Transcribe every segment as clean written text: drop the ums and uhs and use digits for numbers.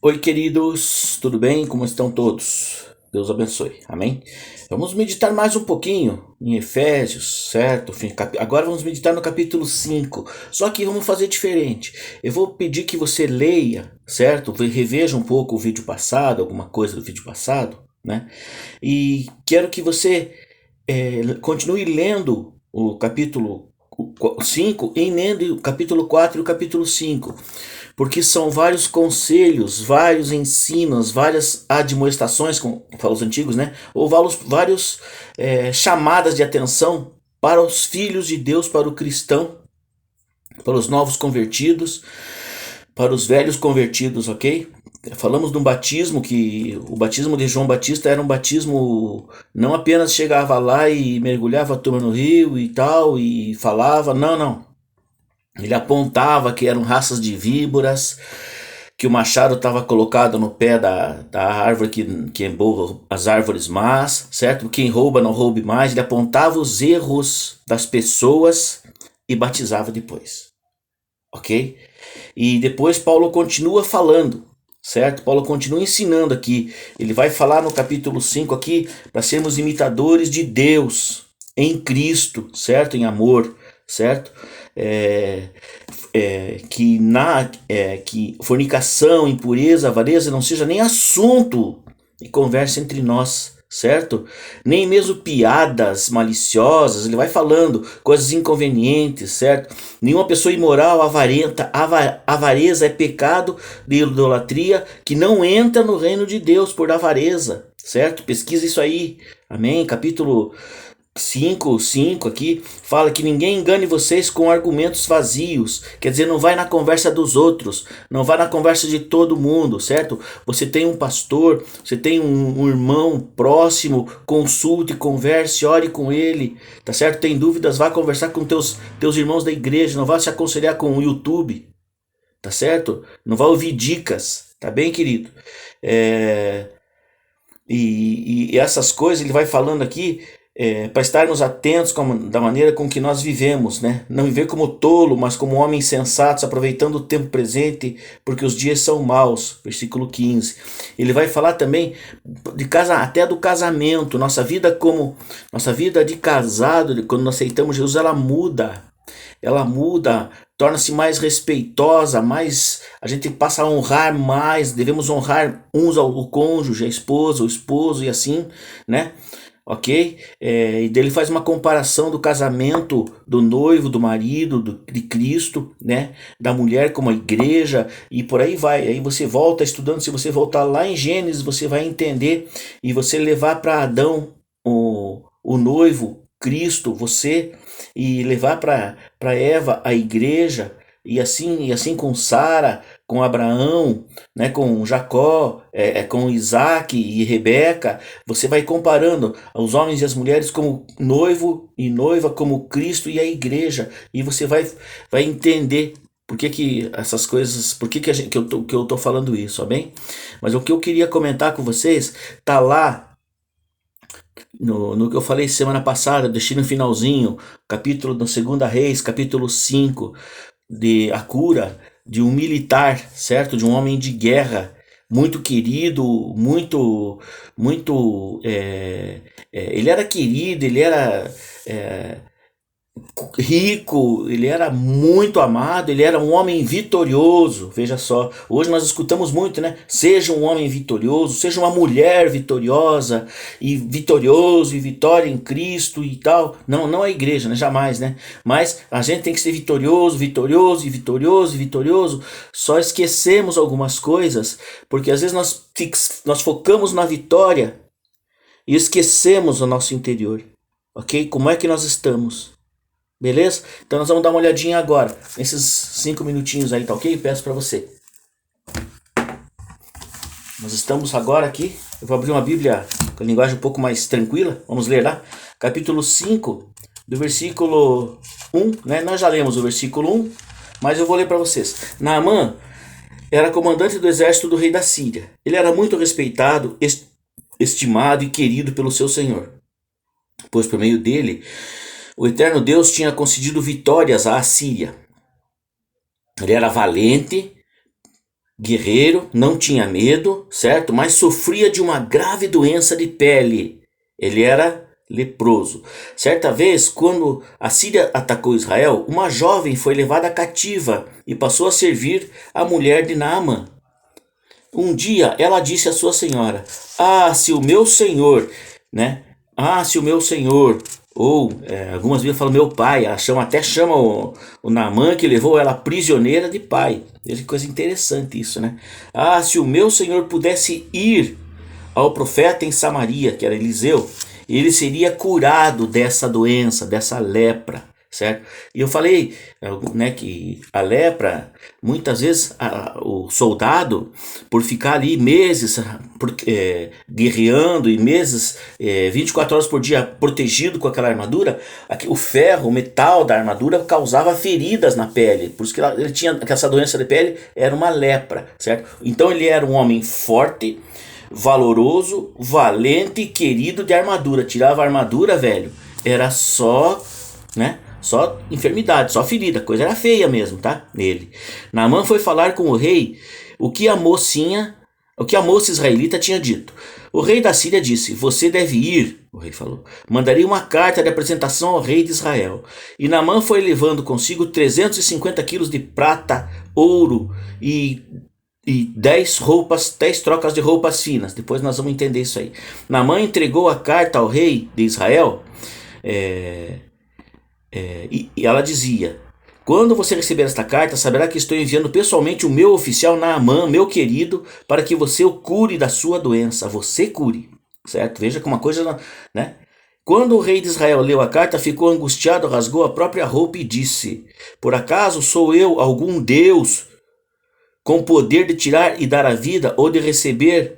Oi, queridos, tudo bem? Como estão todos? Deus abençoe, amém? Vamos meditar mais um pouquinho em Efésios, certo? Agora vamos meditar no capítulo 5. Só que vamos fazer diferente. Eu vou pedir que você leia, certo? Reveja um pouco o vídeo passado, alguma coisa do vídeo passado, né? E quero que você continue lendo o capítulo 5 e lendo o capítulo 4 e o capítulo 5, porque são vários conselhos, vários ensinos, várias admoestações, como falam os antigos, né? Ou vários chamadas de atenção para os filhos de Deus, para o cristão, para os novos convertidos, para os velhos convertidos, ok? Falamos de um batismo, que o batismo de João Batista era um batismo, não apenas chegava lá e mergulhava a turma no rio e tal, e falava, não. Ele apontava que eram raças de víboras, que o machado estava colocado no pé da árvore que emburra as árvores más, certo? Quem rouba não roube mais. Ele apontava os erros das pessoas e batizava depois, ok? E depois Paulo continua falando, certo? Paulo continua ensinando aqui. Ele vai falar no capítulo 5 aqui para sermos imitadores de Deus em Cristo, certo? Em amor, certo? Que fornicação, impureza, avareza não seja nem assunto e conversa entre nós, certo? Nem mesmo piadas maliciosas, ele vai falando coisas inconvenientes, certo? Nenhuma pessoa imoral, avarenta, avareza é pecado de idolatria que não entra no reino de Deus por avareza, certo? Pesquisa isso aí, amém? Capítulo 5 aqui fala que ninguém engane vocês com argumentos vazios, quer dizer, não vai na conversa dos outros, não vai na conversa de todo mundo, certo? Você tem um pastor, você tem um irmão próximo, consulte, converse, ore com ele, tá certo? Tem dúvidas, vá conversar com teus irmãos da igreja, não vá se aconselhar com o YouTube, tá certo? Não vá ouvir dicas, tá bem, querido? E essas coisas ele vai falando aqui para estarmos atentos da maneira com que nós vivemos, né? Não viver como tolo, mas como homens sensatos, aproveitando o tempo presente, porque os dias são maus. Versículo 15. Ele vai falar também até do casamento, nossa vida de casado, quando nós aceitamos Jesus, ela muda, torna-se mais respeitosa, a gente passa a honrar mais, devemos honrar o cônjuge, a esposa, o esposo e assim, né? Ok? E dele faz uma comparação do casamento do noivo, do marido, de Cristo, né? Da mulher como a igreja e por aí vai. Aí você volta estudando, se você voltar lá em Gênesis, você vai entender e você levar para Adão o noivo, Cristo, você, e levar para Eva a igreja, e assim com Sara, com Abraão, né, com Jacó, com Isaac e Rebeca, você vai comparando os homens e as mulheres como noivo e noiva, como Cristo e a igreja, e você vai entender por que essas coisas, por que eu tô falando isso, bem? Mas o que eu queria comentar com vocês tá lá no que eu falei semana passada, deixei no finalzinho, capítulo do 2 capítulo 5, de a cura de um militar, certo? De um homem de guerra, muito querido, ele era querido, ele era rico, ele era muito amado, ele era um homem vitorioso. Veja só, hoje nós escutamos muito, né? Seja um homem vitorioso, seja uma mulher vitoriosa e vitorioso e vitória em Cristo e tal. Não a igreja, né? Jamais, né? Mas a gente tem que ser vitorioso, vitorioso e vitorioso e vitorioso. Só esquecemos algumas coisas, porque às vezes nós focamos na vitória e esquecemos o nosso interior, ok? Como é que nós estamos? Beleza? Então nós vamos dar uma olhadinha agora, nesses 5 minutinhos aí, tá ok? Peço para você. Nós estamos agora aqui, eu vou abrir uma Bíblia com a linguagem um pouco mais tranquila, vamos ler lá. Capítulo 5, do versículo 1, né? Nós já lemos o versículo 1, mas eu vou ler para vocês. Naamã era comandante do exército do rei da Síria. Ele era muito respeitado, estimado e querido pelo seu senhor, pois por meio dele o eterno Deus tinha concedido vitórias à Assíria. Ele era valente, guerreiro, não tinha medo, certo? Mas sofria de uma grave doença de pele. Ele era leproso. Certa vez, quando a Síria atacou Israel, uma jovem foi levada cativa e passou a servir a mulher de Naamã. Um dia ela disse à sua senhora: "Ah, se o meu senhor, né? Ah, se o meu senhor", ou algumas vezes falam meu pai, ela até chama o Naamã, que levou ela prisioneira, de pai. Veja que coisa interessante isso, né? "Ah, se o meu senhor pudesse ir ao profeta em Samaria", que era Eliseu, ele seria curado dessa doença, dessa lepra, certo? E eu falei, né, que a lepra, muitas vezes o soldado, por ficar ali meses guerreando, e meses, 24 horas por dia protegido com aquela armadura, o ferro, o metal da armadura causava feridas na pele, por isso que ele tinha essa doença de pele, era uma lepra, certo? Então ele era um homem forte, valoroso, valente, querido, de armadura. Tirava a armadura, velho, era só, né? Só enfermidade, só ferida, a coisa era feia mesmo, tá? Nele. Naamã foi falar com o rei o que a moça israelita tinha dito. O rei da Síria disse: "Você deve ir", o rei falou. "Mandarei uma carta de apresentação ao rei de Israel." E Naamã foi levando consigo 350 quilos de prata, ouro e 10 trocas de roupas finas. Depois nós vamos entender isso aí. Naamã entregou a carta ao rei de Israel, e ela dizia: "Quando você receber esta carta, saberá que estou enviando pessoalmente o meu oficial Naamã, meu querido, para que você o cure da sua doença." Você cure, certo? Veja que uma coisa, né? Quando o rei de Israel leu a carta, ficou angustiado, rasgou a própria roupa e disse: "Por acaso sou eu algum Deus com poder de tirar e dar a vida, ou de receber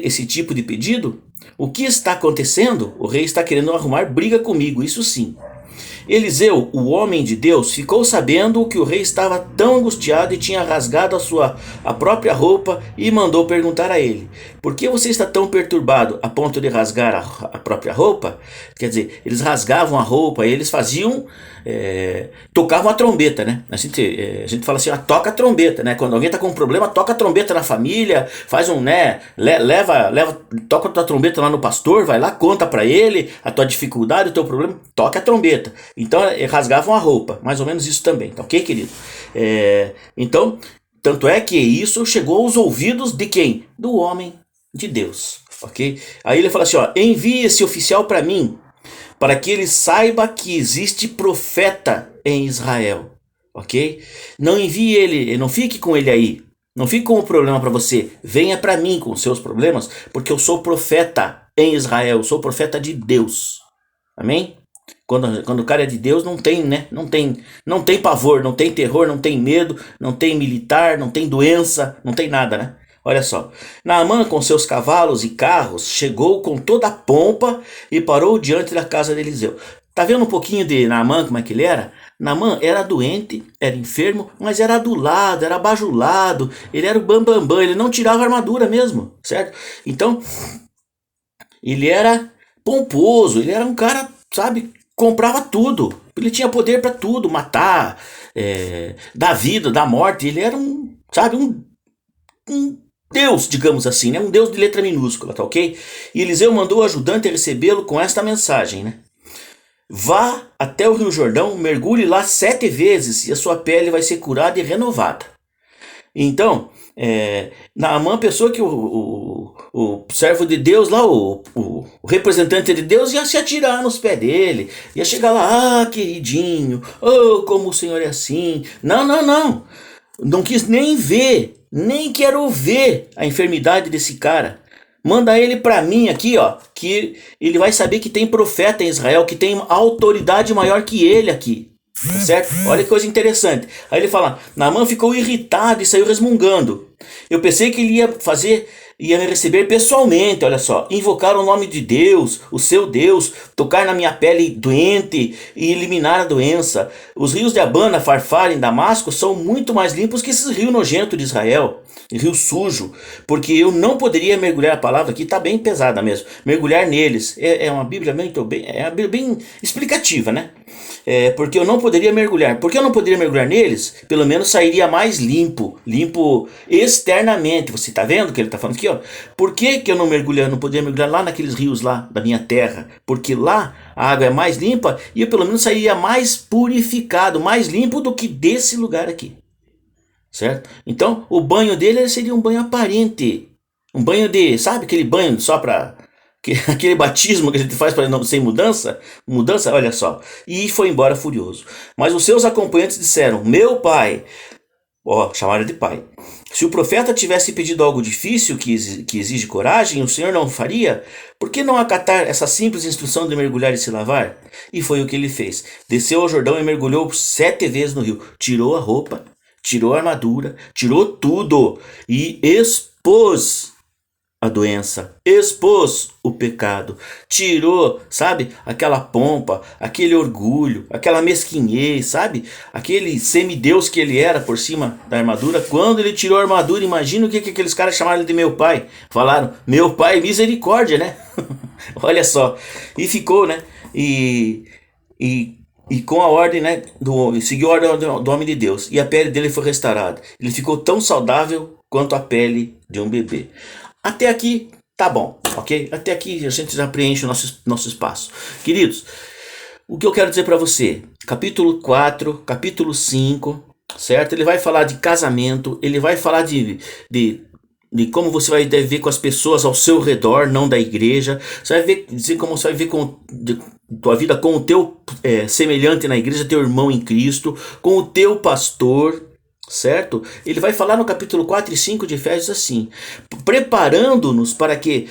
esse tipo de pedido? O que está acontecendo? O rei está querendo arrumar briga comigo, isso sim." Eliseu, o homem de Deus, ficou sabendo que o rei estava tão angustiado e tinha rasgado a própria roupa, e mandou perguntar a ele: "Por que você está tão perturbado a ponto de rasgar a própria roupa?" Quer dizer, eles rasgavam a roupa, eles faziam, tocavam a trombeta, né? A gente fala assim: toca a trombeta, né? Quando alguém está com um problema, toca a trombeta na família, faz né? Toca a tua trombeta lá no pastor, vai lá, conta para ele a tua dificuldade, o teu problema, toca a trombeta. Então rasgavam a roupa, mais ou menos isso também, tá ok, querido? Então, tanto é que isso chegou aos ouvidos de quem? Do homem de Deus, ok? Aí ele fala assim: "Envie esse oficial para mim, para que ele saiba que existe profeta em Israel", ok? Não envie ele, não fique com ele aí, não fique com o problema para você, venha para mim com os seus problemas, porque eu sou profeta em Israel, eu sou profeta de Deus, amém? Quando o cara é de Deus, não tem, né? Não tem pavor, não tem terror, não tem medo, não tem militar, não tem doença, não tem nada, né? Olha só. Naamã, com seus cavalos e carros, chegou com toda a pompa e parou diante da casa de Eliseu. Tá vendo um pouquinho de Naamã, como é que ele era? Naamã era doente, era enfermo, mas era adulado, era bajulado, ele era o bambambam, ele não tirava a armadura mesmo, certo? Então, ele era pomposo, ele era um cara, sabe, comprava tudo, ele tinha poder para tudo, matar, dar vida, dar morte, ele era um Deus, digamos assim, né? Um Deus de letra minúscula, tá ok? E Eliseu mandou o ajudante recebê-lo com esta mensagem, né? "Vá até o Rio Jordão, mergulhe lá 7 vezes e a sua pele vai ser curada e renovada." Então, Naamã pensou que o servo de Deus lá, o representante de Deus, ia se atirar nos pés dele, ia chegar lá: "Ah, queridinho, oh, como o Senhor é assim." Não quis nem ver, nem quero ver a enfermidade desse cara. Manda ele para mim aqui, que ele vai saber que tem profeta em Israel, que tem autoridade maior que ele aqui. Tá certo? Olha que coisa interessante. Aí ele fala: Naamã ficou irritado e saiu resmungando. Eu pensei que ele ia me receber pessoalmente, olha só, invocar o nome de Deus, o seu Deus, tocar na minha pele doente e eliminar a doença. Os rios de Abana, Farfar em Damasco são muito mais limpos que esses rios nojentos de Israel, rio sujo, porque eu não poderia mergulhar, a palavra aqui está bem pesada mesmo, mergulhar neles. É uma Bíblia muito bem, é uma Bíblia bem explicativa, né? Porque eu não poderia mergulhar. Porque eu não poderia mergulhar neles, pelo menos sairia mais limpo externamente. Você está vendo o que ele está falando aqui, ó? Por que eu não poderia mergulhar lá naqueles rios lá da minha terra? Porque lá a água é mais limpa e eu pelo menos sairia mais purificado, mais limpo do que desse lugar aqui. Certo? Então, o banho dele seria um banho aparente. Um banho sabe aquele banho só para aquele batismo que a gente faz para não sem mudança, olha só. E foi embora furioso. Mas os seus acompanhantes disseram: "Meu pai", chamaram de pai. "Se o profeta tivesse pedido algo difícil que exige coragem, o Senhor não o faria? Por que não acatar essa simples instrução de mergulhar e se lavar?" E foi o que ele fez. Desceu ao Jordão e mergulhou 7 vezes no rio. Tirou a roupa, tirou a armadura, tirou tudo e expôs a doença, expôs o pecado, tirou, sabe, aquela pompa, aquele orgulho, aquela mesquinhez, sabe, aquele semideus que ele era por cima da armadura. Quando ele tirou a armadura, imagina o que aqueles caras chamaram de meu pai. Falaram: "Meu pai, misericórdia", né? Olha só, e ficou, né? E com a ordem, né, seguiu a ordem do homem de Deus, e a pele dele foi restaurada. Ele ficou tão saudável quanto a pele de um bebê. Até aqui tá bom, ok? Até aqui a gente já preenche o nosso espaço. Queridos, o que eu quero dizer para você, capítulo 4, capítulo 5, certo? Ele vai falar de casamento, ele vai falar de como você vai viver com as pessoas ao seu redor, não da igreja. Você vai dizer como você vai viver tua vida com o teu semelhante na igreja, teu irmão em Cristo, com o teu pastor, certo? Ele vai falar no capítulo 4 e 5 de Efésios assim: preparando-nos para que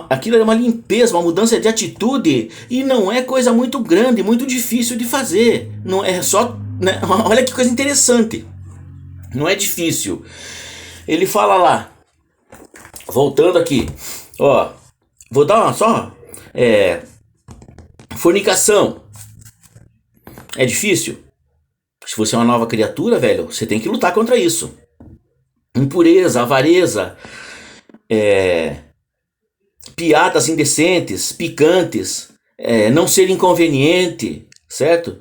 aquilo é uma limpeza, uma mudança de atitude, e não é coisa muito grande, muito difícil de fazer. Não é só, né? Olha que coisa interessante. Não é difícil. Ele fala lá, voltando aqui, vou dar uma só. Fornicação é difícil? Se você é uma nova criatura, velho, você tem que lutar contra isso. Impureza, avareza, piadas indecentes, picantes, não ser inconveniente, certo?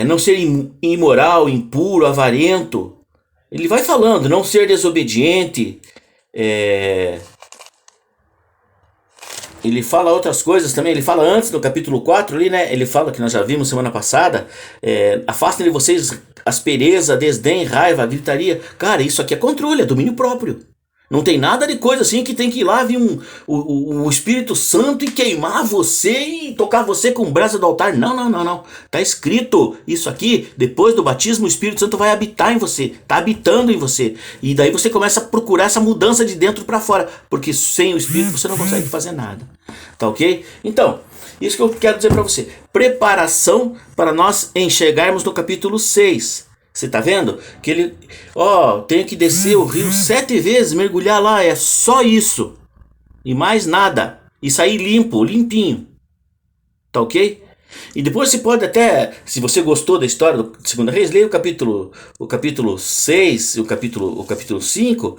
Não ser imoral, impuro, avarento. Ele vai falando, não ser desobediente. Ele fala outras coisas também. Ele fala antes, no capítulo 4 ali, né? Ele fala, que nós já vimos semana passada: afastem de vocês aspereza, desdém, raiva, gritaria. Cara, isso aqui é controle, é domínio próprio. Não tem nada de coisa assim que tem que ir lá vir o Espírito Santo e queimar você e tocar você com brasa do altar. Não. Tá escrito isso aqui: depois do batismo o Espírito Santo vai habitar em você, tá habitando em você. E daí você começa a procurar essa mudança de dentro para fora, porque sem o Espírito você não consegue fazer nada. Tá ok? Então, isso que eu quero dizer para você. Preparação para nós enxergarmos no capítulo 6. Você tá vendo? Que ele, tem que descer o rio 7 vezes, mergulhar lá, é só isso. E mais nada. E sair limpinho. Tá ok? E depois você pode até, se você gostou da história do 2 Reis, leia o capítulo 6, o capítulo 5.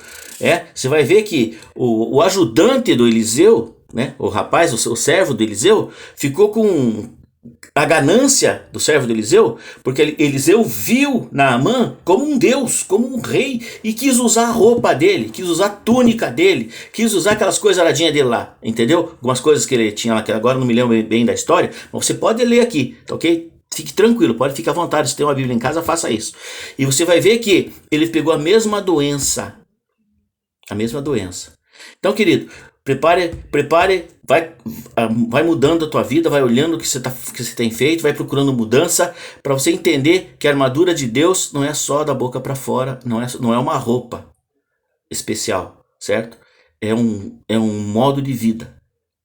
Você vai ver que o ajudante do Eliseu, né, o rapaz, o servo do Eliseu, ficou com a ganância do servo de Eliseu, porque Eliseu viu Naamã como um deus, como um rei, e quis usar a roupa dele, quis usar a túnica dele, quis usar aquelas coisas aradinhas dele lá, entendeu? Algumas coisas que ele tinha lá, que agora não me lembro bem da história, mas você pode ler aqui, tá ok? Fique tranquilo, pode ficar à vontade, se tem uma Bíblia em casa, faça isso. E você vai ver que ele pegou a mesma doença. Então, querido, prepare, vai mudando a tua vida, vai olhando o que você tem feito, vai procurando mudança, para você entender que a armadura de Deus não é só da boca para fora, não é uma roupa especial, certo? É um modo de vida.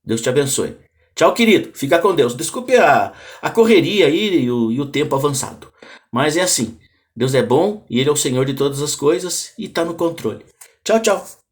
Deus te abençoe. Tchau, querido, fica com Deus. Desculpe a correria aí e o tempo avançado, mas é assim, Deus é bom e Ele é o Senhor de todas as coisas e está no controle. Tchau, tchau.